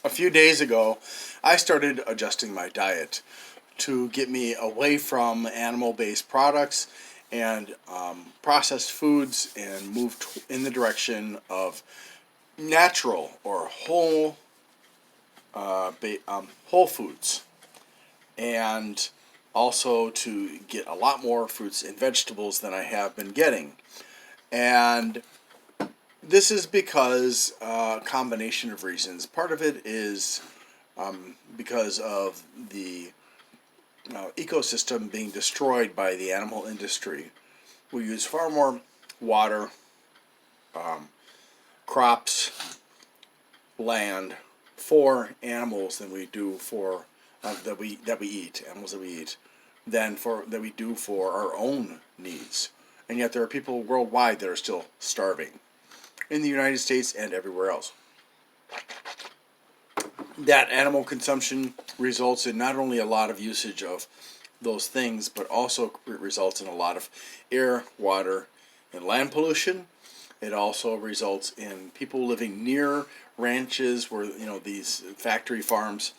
A few days ago, I started adjusting my diet to get me away from animal-based products and processed foods and move in the direction of natural or whole foods, and also to get a lot more fruits and vegetables than I have been getting. And this is because a combination of reasons. Part of it is because of the ecosystem being destroyed by the animal industry. We use far more water, crops, land for animals than we do for that we eat, animals that we eat, than for that we do for our own needs. And yet there are people worldwide that are still starving in the United States and everywhere else. That animal consumption results in not only a lot of usage of those things, but also results in a lot of air, water, and land pollution. It also results in people living near ranches where, these factory farms,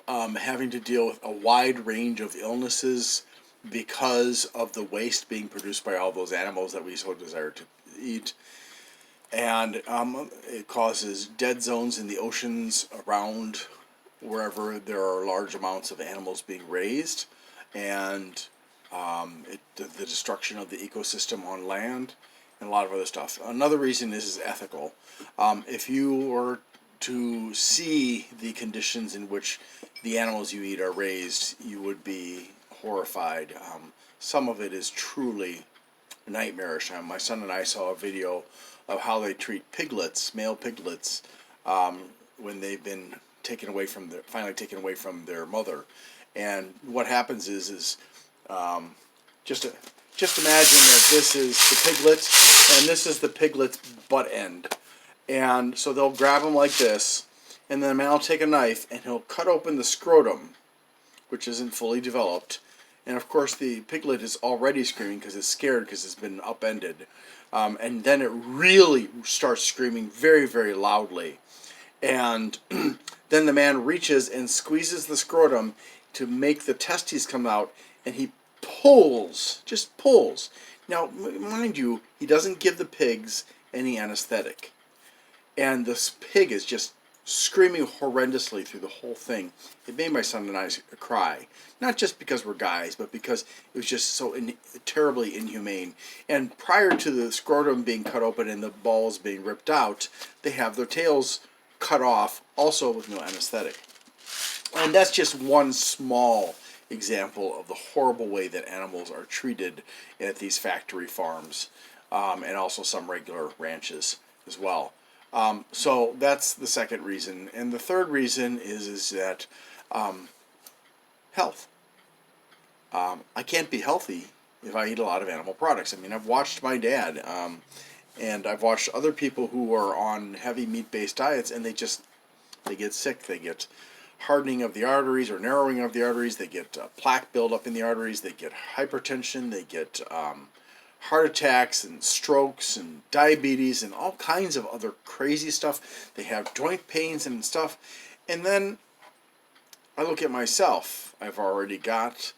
having to deal with a wide range of illnesses because of the waste being produced by all those animals that we so desire to eat. And it causes dead zones in the oceans around wherever there are large amounts of animals being raised, and the destruction of the ecosystem on land, and a lot of other stuff. Another reason is ethical. If you were to see the conditions in which the animals you eat are raised, you would be horrified. Some of it is truly nightmarish. My son and I saw a video of how they treat piglets, male piglets, when they've been finally taken away from their mother. And what happens is just imagine that this is the piglet, and this is the piglet's butt end. And so they'll grab him like this, and then the man will take a knife and he'll cut open the scrotum, which isn't fully developed. And of course the piglet is already screaming because it's scared because it's been upended. And then it really starts screaming very, very loudly. And then the man reaches and squeezes the scrotum to make the testes come out, and he just pulls. Now, mind you, he doesn't give the pigs any anesthetic. And this pig is just screaming horrendously through the whole thing. It made my son and I cry. Not just because we're guys, but because it was just so terribly inhumane. And prior to the scrotum being cut open and the balls being ripped out, they have their tails cut off, also with no anesthetic. And that's just one small example of the horrible way that animals are treated at these factory farms, and also some regular ranches as well. So that's the second reason. And the third reason is that health. I can't be healthy if I eat a lot of animal products. I mean, I've watched my dad, and I've watched other people who are on heavy meat-based diets, and they get sick. They get hardening of the arteries or narrowing of the arteries. They get plaque buildup in the arteries. They get hypertension. They get heart attacks and strokes and diabetes and all kinds of other crazy stuff. They have joint pains and stuff. And then I look at myself. I've already got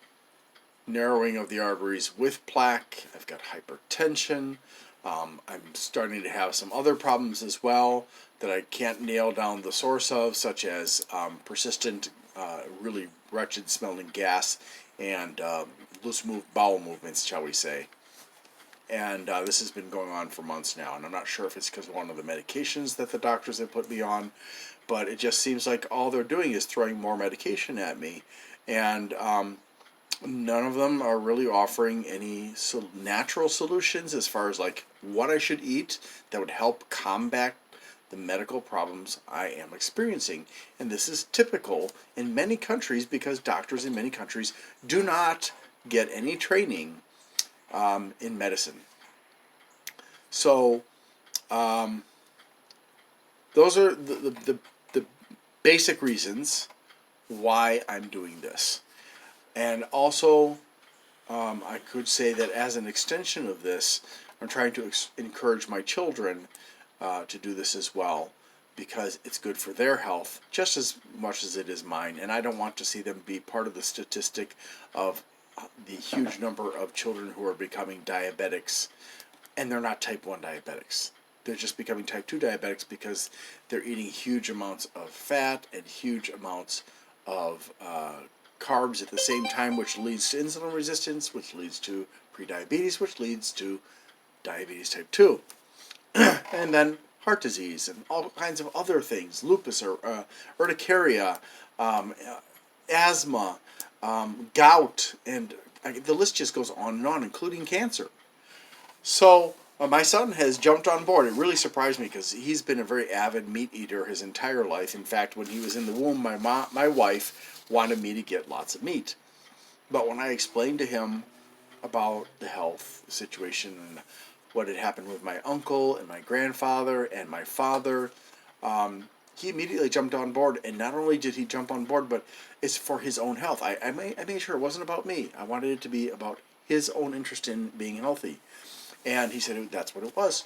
narrowing of the arteries with plaque. I've got hypertension. I'm starting to have some other problems as well that I can't nail down the source of, such as persistent, really wretched smelling gas and loose bowel movements, shall we say. And this has been going on for months now, and I'm not sure if it's because of one of the medications that the doctors have put me on, but it just seems like all they're doing is throwing more medication at me, and none of them are really offering any natural solutions as far as like what I should eat that would help combat the medical problems I am experiencing. And this is typical in many countries because doctors in many countries do not get any training in medicine. So those are the basic reasons why I'm doing this. And also, I could say that as an extension of this, I'm trying to encourage my children to do this as well, because it's good for their health just as much as it is mine. And I don't want to see them be part of the statistic of the huge number of children who are becoming diabetics, and they're not type 1 diabetics. They're just becoming type 2 diabetics because they're eating huge amounts of fat and huge amounts of carbs at the same time, which leads to insulin resistance, which leads to prediabetes, which leads to diabetes type 2. And then heart disease and all kinds of other things, lupus or urticaria, asthma, gout, and the list just goes on, including cancer. So my son has jumped on board. It really surprised me because he's been a very avid meat eater his entire life. In fact, when he was in the womb, my wife wanted me to get lots of meat. But when I explained to him about the health situation and what had happened with my uncle and my grandfather and my father, he immediately jumped on board. And not only did he jump on board, but it's for his own health. I made sure it wasn't about me. I wanted it to be about his own interest in being healthy. And he said that's what it was.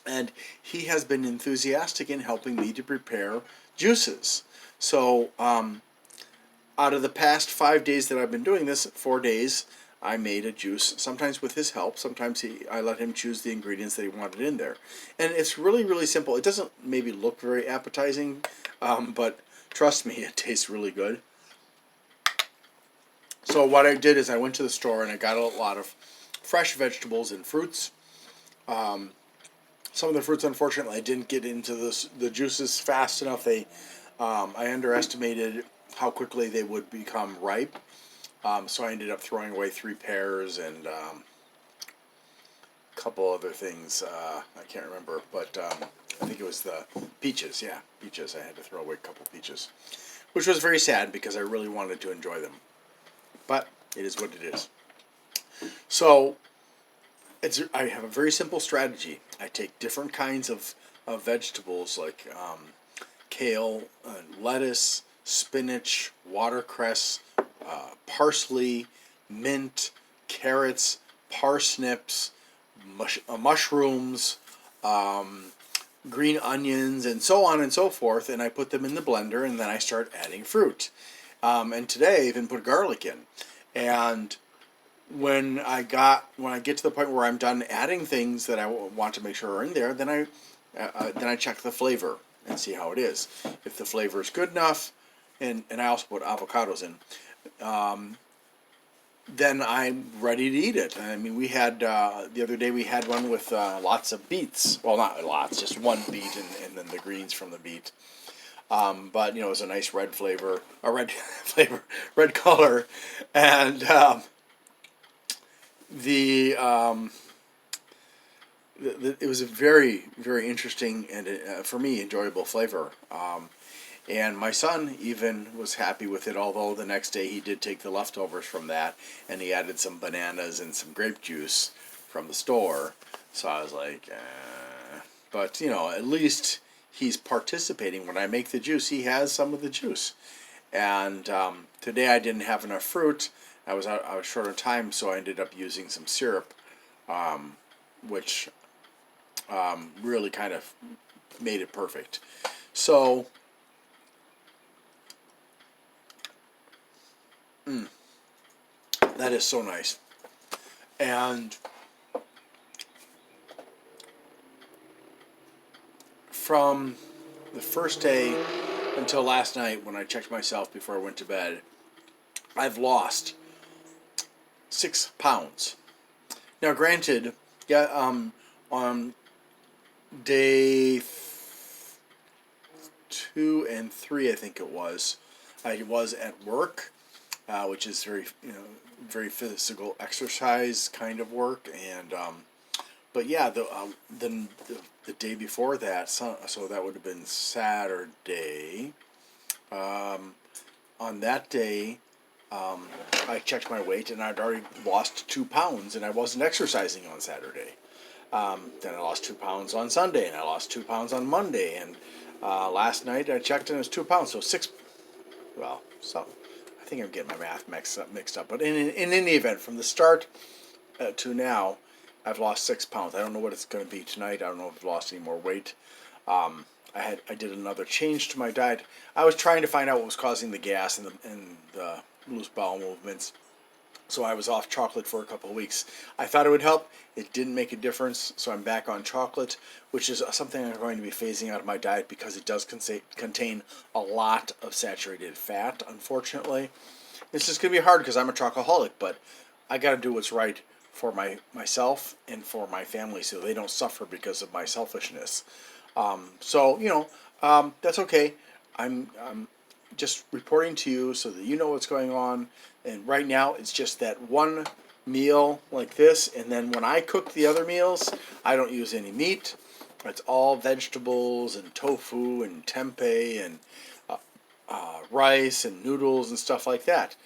And he has been enthusiastic in helping me to prepare juices. So out of the past 5 days that I've been doing this, 4 days, I made a juice, sometimes with his help. Sometimes I let him choose the ingredients that he wanted in there. And it's really, really simple. It doesn't maybe look very appetizing, but trust me, it tastes really good. So what I did is I went to the store and I got a lot of fresh vegetables and fruits. Some of the fruits, unfortunately, I didn't get into the juices fast enough. I underestimated how quickly they would become ripe. So I ended up throwing away 3 pears and a couple other things. I can't remember, but I think it was the peaches. Yeah, peaches. I had to throw away a couple peaches, which was very sad because I really wanted to enjoy them. But it is what it is. So I have a very simple strategy. I take different kinds of vegetables like kale, lettuce, spinach, watercress, parsley, mint, carrots, parsnips, mushrooms, green onions, and so on and so forth, and I put them in the blender, and then I start adding fruit. And today I even put garlic in. And when I get to the point where I'm done adding things that I want to make sure are in there, then I check the flavor and see how it is. If the flavor is good enough, and I also put avocados in, then I'm ready to eat it. I mean, we had the other day we had one with lots of beets. Well, not lots, just one beet and then the greens from the beet. But it was a nice red flavor, red color, and it was a very, very interesting and for me enjoyable flavor. And my son even was happy with it, although the next day he did take the leftovers from that and he added some bananas and some grape juice from the store. So I was like, but at least he's participating. When I make the juice, he has some of the juice. And today I didn't have enough fruit. I was short on time, so I ended up using some syrup, which really kind of made it perfect. So that is so nice. And from the first day until last night when I checked myself before I went to bed, I've lost 6 pounds. Now, granted, on day 2 and 3, I think it was, I was at work, which is very physical exercise kind of work, and but yeah, the day before that, so that would have been Saturday. On that day, I checked my weight, and I'd already lost 2 pounds, and I wasn't exercising on Saturday. Then I lost 2 pounds on Sunday, and I lost 2 pounds on Monday, and last night I checked, and it was 2 pounds, so 6. Well, so I think I'm getting my math mixed up. But in any event, from the start to now, I've lost 6 pounds. I don't know what it's going to be tonight. I don't know if I've lost any more weight. I did another change to my diet. I was trying to find out what was causing the gas and the loose bowel movements. So I was off chocolate for a couple of weeks. I thought it would help. It didn't make a difference, so I'm back on chocolate, which is something I'm going to be phasing out of my diet because it does contain a lot of saturated fat, unfortunately. This is going to be hard because I'm a chocoholic, but I got to do what's right for myself and for my family so they don't suffer because of my selfishness. So, that's okay. I'm just reporting to you so that you know what's going on. And right now, it's just that one meal like this. And then when I cook the other meals, I don't use any meat. It's all vegetables and tofu and tempeh and rice and noodles and stuff like that.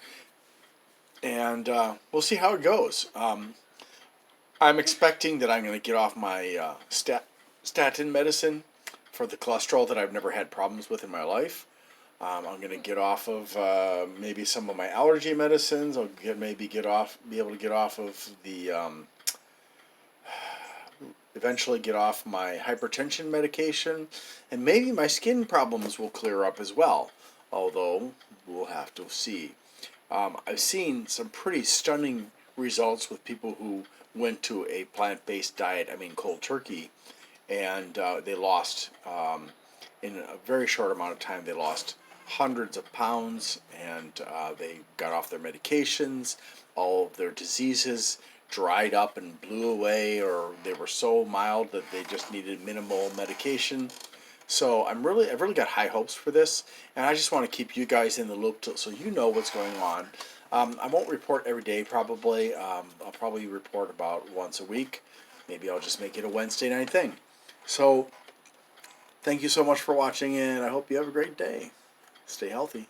And we'll see how it goes. I'm expecting that I'm going to get off my statin medicine for the cholesterol that I've never had problems with in my life. I'm going to get off of maybe some of my allergy medicines. I'll be able to get off of the, eventually get off my hypertension medication, and maybe my skin problems will clear up as well. Although we'll have to see. I've seen some pretty stunning results with people who went to a plant-based diet. I mean, cold turkey, and they lost in a very short amount of time. They lost hundreds of pounds, and they got off their medications. All of their diseases dried up and blew away, or they were so mild that they just needed minimal medication. So I've really got high hopes for this, and I just want to keep you guys in the loop so you know what's going on. I won't report every day probably. I'll probably report about once a week. Maybe I'll just make it a Wednesday night thing. So thank you so much for watching, and I hope you have a great day. Stay healthy.